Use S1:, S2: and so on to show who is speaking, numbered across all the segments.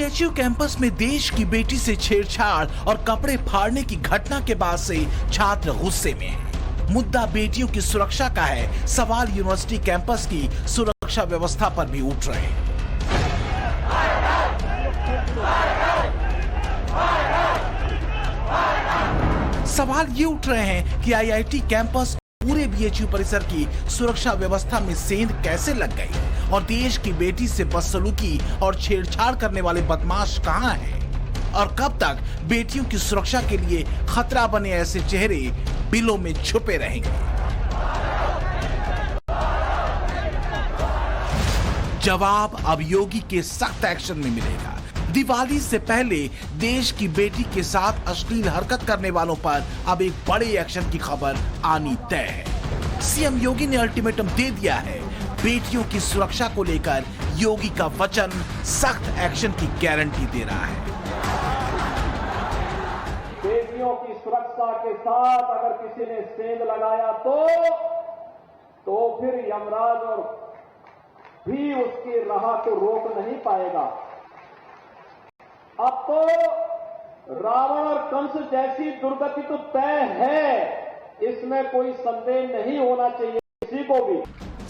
S1: BHU campus में देश की बेटी से छेड़छाड़ और कपड़े फाड़ने की घटना के बाद से छात्र गुस्से में हैं। मुद्दा बेटियों की सुरक्षा का है, सवाल यूनिवर्सिटी कैंपस की सुरक्षा व्यवस्था पर भी उठ रहे हैं। सवाल ये उठ रहे हैं कि आईआईटी कैंपस पूरे बीएचयू परिसर की सुरक्षा व्यवस्था में सेंध कैसे लग गई और देश की बेटी से बदसलूकी और छेड़छाड़ करने वाले बदमाश कहां हैं और कब तक बेटियों की सुरक्षा के लिए खतरा बने ऐसे चेहरे बिलों में छुपे रहेंगे। जवाब अब योगी के सख्त एक्शन में मिलेगा। दिवाली से पहले देश की बेटी के साथ अश्लील हरकत करने वालों पर अब एक बड़े एक्शन की खबर आनी तय है। सीएम योगी ने अल्टीमेटम दे दिया है। बेटियों की सुरक्षा को लेकर योगी का वचन सख्त एक्शन की गारंटी दे रहा है।
S2: बेटियों की सुरक्षा के साथ अगर किसी ने सेंध लगाया तो फिर यमराज और भी उसकी राह को रोक नहीं पाएगा। अब तो रावण और कंस जैसी दुर्गति तो तय है, इसमें कोई संदेह नहीं होना चाहिए किसी को भी।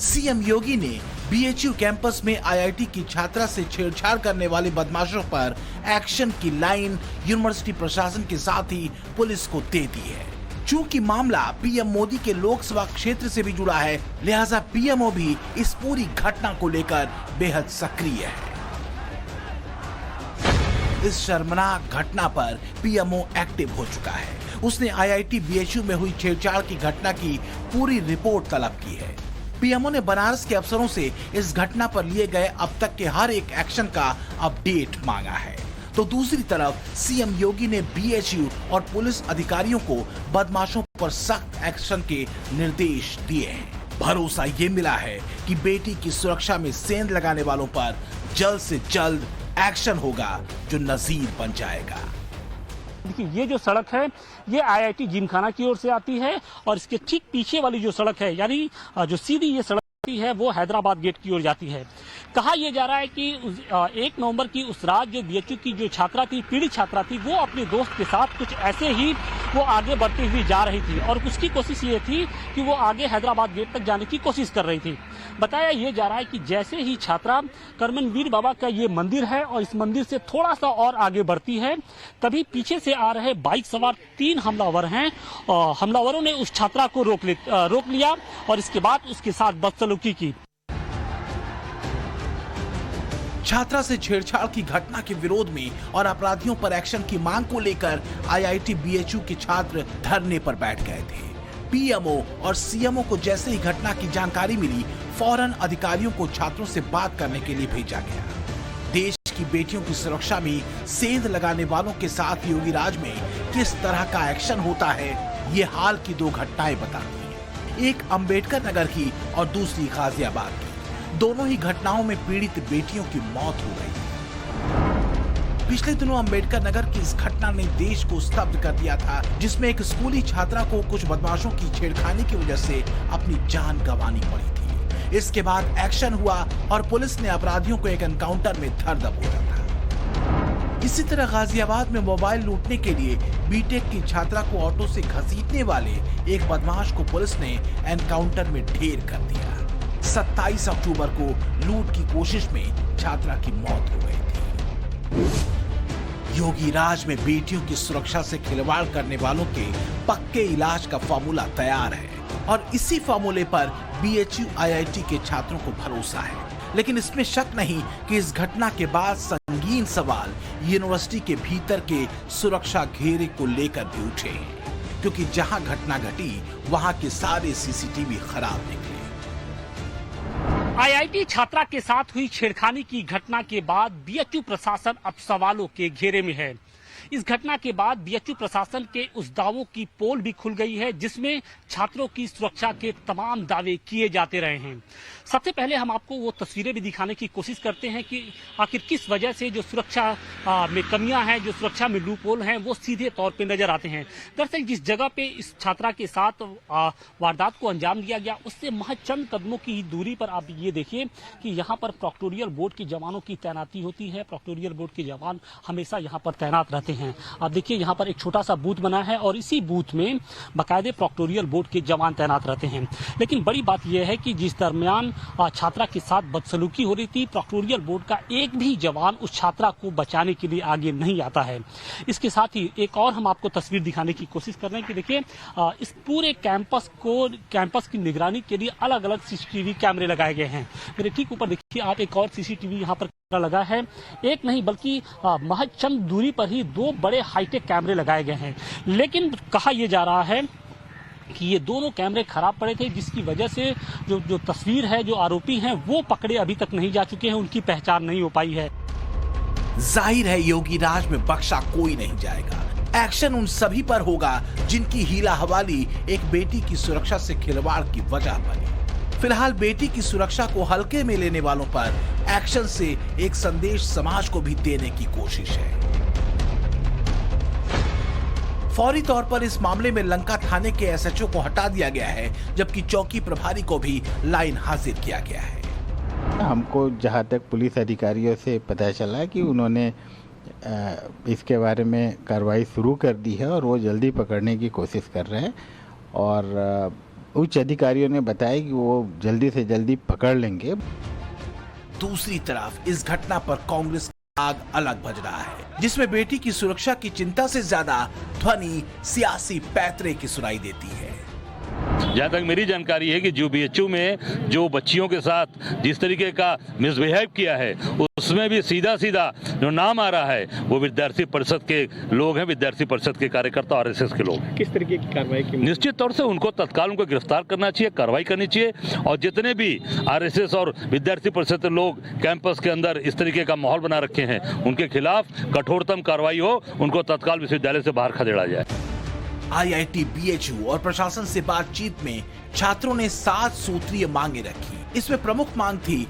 S1: सीएम योगी ने बीएचयू कैंपस में आईआईटी की छात्रा से छेड़छाड़ करने वाले बदमाशों पर एक्शन की लाइन यूनिवर्सिटी प्रशासन के साथ ही पुलिस को दे दी है। चूंकि मामला पीएम मोदी के लोकसभा क्षेत्र से भी जुड़ा है, लिहाजा पीएमओ भी इस पूरी घटना को लेकर बेहद सक्रिय है। इस शर्मनाक घटना पर पीएमओ एक्टिव हो चुका है। उसने आईआईटी बीएचयू में हुई छेड़छाड़ की घटना की पूरी रिपोर्ट तलब की है। पीएमओ ने बनारस के अफसरों से इस घटना पर लिए गए अब तक के हर एक एक्शन का अपडेट मांगा है। तो दूसरी तरफ सीएम योगी ने बीएचयू और पुलिस अधिकारियों को बदमाशों पर सख्त एक्शन के निर्देश दिए हैं। भरोसा ये मिला है कि बेटी की सुरक्षा में सेंध लगाने वालों पर जल्द से जल्द एक्शन होगा जो नजीर बन जाएगा।
S3: देखिए, ये जो सड़क है ये आईआईटी जिमखाना की ओर से आती है और इसके ठीक पीछे वाली जो सड़क है, यानी जो सीधी ये सड़क है वो हैदराबाद गेट की ओर जाती है। कहा यह जा रहा है कि 1 नवंबर की उस रात जो बीएचयू की जो छात्रा थी, पीड़ित छात्रा थी, वो अपने दोस्त के साथ कुछ ऐसे ही वो आगे बढ़ती हुई जा रही थी और उसकी कोशिश ये थी कि वो आगे हैदराबाद गेट तक जाने की कोशिश कर रही थी। बताया यह जा रहा है कि जैसे ही छात्रा करमनवीर बाबा का ये मंदिर है और इस मंदिर से थोड़ा सा और आगे बढ़ती है, तभी पीछे से आ रहे बाइक सवार 3 हमलावर हैं। हमलावरों ने उस छात्रा को रोक लिया और इसके बाद उसके साथ बदसलूकी की।
S1: छात्रा से छेड़छाड़ की घटना के विरोध में और अपराधियों पर एक्शन की मांग को लेकर आईआईटी बीएचयू के छात्र धरने पर बैठ गए थे। पीएमओ और सीएमओ को जैसे ही घटना की जानकारी मिली, फौरन अधिकारियों को छात्रों से बात करने के लिए भेजा गया। देश की बेटियों की सुरक्षा में सेंध लगाने वालों के साथ योगी राज में किस तरह का एक्शन होता है, ये हाल की 2 घटनाएं बताती हैं। एक अम्बेडकर नगर की और दूसरी गाजियाबाद की। दोनों ही घटनाओं में पीड़ित बेटियों की मौत हो गई। पिछले दिनों अम्बेडकर नगर की इस घटना ने देश को स्तब्ध कर दिया था, जिसमें एक स्कूली छात्रा को कुछ बदमाशों की छेड़खानी की वजह से अपनी जान गंवानी पड़ी थी। इसके बाद एक्शन हुआ और पुलिस ने अपराधियों को एक एनकाउंटर में धर दबोचा था। इसी तरह गाजियाबाद में मोबाइल लूटने के लिए बीटेक की छात्रा को ऑटो से घसीटने वाले एक बदमाश को पुलिस ने एनकाउंटर में ढेर कर दिया। 27 अक्टूबर को लूट की कोशिश में छात्रा की मौत हो गई थी। योगी राज में बेटियों की सुरक्षा से खिलवाड़ करने वालों के पक्के इलाज का फार्मूला तैयार है और इसी फार्मूले पर बीएचयू आईआईटी के छात्रों को भरोसा है। लेकिन इसमें शक नहीं कि इस घटना के बाद संगीन सवाल यूनिवर्सिटी के भीतर के सुरक्षा घेरे को लेकर भी उठे हैं, क्योंकि जहां घटना घटी वहां के सारे सीसीटीवी खराब निकले।
S3: आईआईटी छात्रा के साथ हुई छेड़खानी की घटना के बाद बीएचयू प्रशासन अब सवालों के घेरे में है। इस घटना के बाद बीएचयू प्रशासन के उस दावों की पोल भी खुल गई है जिसमें छात्रों की सुरक्षा के तमाम दावे किए जाते रहे हैं। सबसे पहले हम आपको वो तस्वीरें भी दिखाने की कोशिश करते हैं कि आखिर किस वजह से जो सुरक्षा में कमियां हैं, जो सुरक्षा में लूप होल हैं, वो सीधे तौर पे नजर आते हैं। दरअसल जिस जगह पे इस छात्रा के साथ वारदात को अंजाम दिया गया उससे महज चंद कदमों की दूरी पर आप ये देखिए कि यहाँ पर प्रोक्टोरियल बोर्ड के जवानों की तैनाती होती है। प्रोक्टोरियल बोर्ड के जवान हमेशा यहाँ पर तैनात रहते हैं। आप देखिए यहाँ पर एक छोटा सा बूथ बना है और इसी बूथ में बाकायदे प्रोक्टोरियल बोर्ड के जवान तैनात रहते हैं। लेकिन बड़ी बात यह है कि जिस दरमियान छात्रा के साथ बदसलूकी हो रही थी, प्रोक्टोरियल बोर्ड का एक भी जवान उस छात्रा को बचाने के लिए आगे नहीं आता है। इसके साथ ही एक और हम आपको तस्वीर दिखाने की कोशिश कर रहे हैं कि देखिए इस पूरे कैंपस की निगरानी के लिए अलग अलग सीसीटीवी कैमरे लगाए गए हैं। मेरे ठीक ऊपर देखिए आप एक और सीसीटीवी यहाँ पर लगा है। एक नहीं बल्कि महज चंद दूरी पर ही 2 बड़े हाईटेक कैमरे लगाए गए हैं। लेकिन कहा यह जा रहा है कि ये दोनों कैमरे खराब पड़े थे जिसकी वजह से जो तस्वीर है, जो आरोपी हैं वो पकड़े अभी तक नहीं जा चुके हैं, उनकी पहचान नहीं हो पाई है।
S1: जाहिर है योगी राज में बख्शा कोई नहीं जाएगा। एक्शन उन सभी पर होगा जिनकी हीला हवाली एक बेटी की सुरक्षा से खिलवाड़ की वजह बनी। फिलहाल बेटी की सुरक्षा को हल्के में लेने वालों पर एक्शन से एक संदेश समाज को भी देने की कोशिश है। फौरी तौर पर इस मामले में लंका थाने के एसएचओ को हटा दिया गया है, जबकि चौकी प्रभारी को भी लाइन हाजिर किया गया है।
S4: हमको जहां तक पुलिस अधिकारियों से पता चला कि उन्होंने इसके बारे में कार्रवाई शुरू कर दी है और वो जल्दी पकड़ने की कोशिश कर रहे हैं और उच्च अधिकारियों ने बताया कि वो जल्दी से जल्दी पकड़ लेंगे।
S1: दूसरी तरफ इस घटना पर कांग्रेस आग अलग बज रहा है, जिसमें बेटी की सुरक्षा की चिंता से ज्यादा ध्वनि सियासी पैतरे की सुनाई देती है।
S5: जहाँ तक मेरी जानकारी है कि जो बीएचयू में जो बच्चियों के साथ जिस तरीके का मिसबिहेव किया है उसमें भी सीधा जो नाम आ रहा है वो विद्यार्थी परिषद के लोग हैं, विद्यार्थी परिषद के कार्यकर्ता आरएसएस के लोग।
S6: किस तरीके की कार्रवाई की?
S5: निश्चित तौर से उनको तत्काल उनको गिरफ्तार करना चाहिए, कार्रवाई करनी चाहिए और जितने भी आरएसएस और विद्यार्थी परिषद के लोग कैंपस के अंदर इस तरीके का माहौल बना रखे हैं उनके खिलाफ कठोरतम कार्रवाई हो, उनको तत्काल विश्वविद्यालय से बाहर खदेड़ा जाए।
S1: आईआईटी, बीएचयू और प्रशासन से बातचीत में छात्रों ने 7 सूत्रीय मांगे रखी। इसमें प्रमुख मांग थी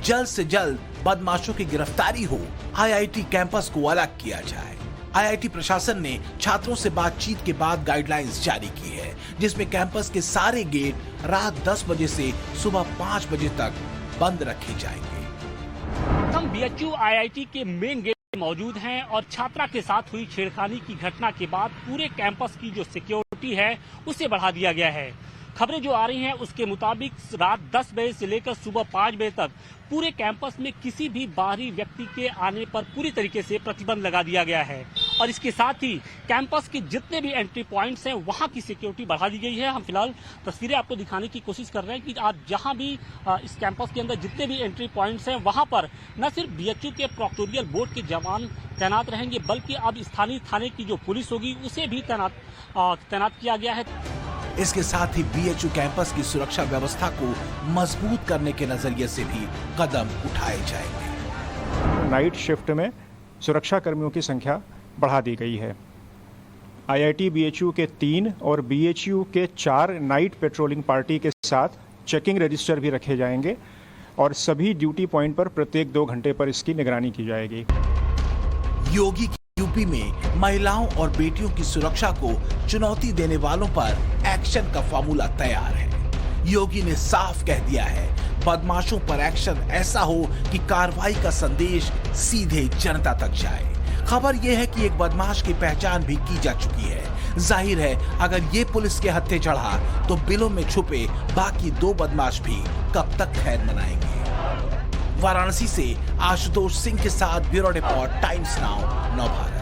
S1: जल्द से जल्द बदमाशों की गिरफ्तारी हो, आईआईटी कैंपस को अलग किया जाए। आईआईटी प्रशासन ने छात्रों से बातचीत के बाद गाइडलाइंस जारी की है, जिसमें कैंपस के सारे गेट रात 10 बजे से सुबह 5 बजे तक बंद रखे जाएंगे।
S3: हम बीएचयू आईआईटी के मेन गेट मौजूद हैं और छात्रा के साथ हुई छेड़खानी की घटना के बाद पूरे कैंपस की जो सिक्योरिटी है उसे बढ़ा दिया गया है। खबरें जो आ रही हैं उसके मुताबिक रात 10 बजे से लेकर सुबह 5 बजे तक पूरे कैंपस में किसी भी बाहरी व्यक्ति के आने पर पूरी तरीके से प्रतिबंध लगा दिया गया है और इसके साथ ही कैंपस के जितने भी एंट्री पॉइंट्स हैं वहां की सिक्योरिटी बढ़ा दी गई है। हम फिलहाल तस्वीरें आपको दिखाने की कोशिश कर रहे हैं कि आप जहां भी इस कैंपस के अंदर जितने भी एंट्री पॉइंट्स हैं वहां पर न सिर्फ बीएचयू के प्रोक्टोरियल बोर्ड के जवान तैनात रहेंगे बल्कि अब स्थानीय थाने की जो पुलिस होगी उसे भी तैनात किया गया है।
S1: इसके साथ ही बीएचयू कैंपस की सुरक्षा व्यवस्था को मजबूत करने के नजरिए से भी कदम उठाए जाएंगे।
S6: नाइट शिफ्ट में सुरक्षा कर्मियों की संख्या बढ़ा दी गई है। आईआईटी बीएचयू के 3 और बीएचयू के 4 नाइट पेट्रोलिंग पार्टी के साथ चेकिंग रजिस्टर भी रखे जाएंगे और सभी ड्यूटी पॉइंट पर प्रत्येक 2 घंटे पर इसकी निगरानी की जाएगी।
S1: योगी की यूपी में महिलाओं और बेटियों की सुरक्षा को चुनौती देने वालों पर एक्शन का फॉर्मूला तैयार है। योगी ने साफ कह दिया है, बदमाशों पर एक्शन ऐसा हो कि कार्रवाई का संदेश सीधे जनता तक जाए। खबर यह है कि एक बदमाश की पहचान भी की जा चुकी है। जाहिर है अगर ये पुलिस के हत्थे चढ़ा तो बिलों में छुपे बाकी 2 बदमाश भी कब तक खैर मनाएंगे। वाराणसी से आशुतोष सिंह के साथ bureau report, times now, Navbharat.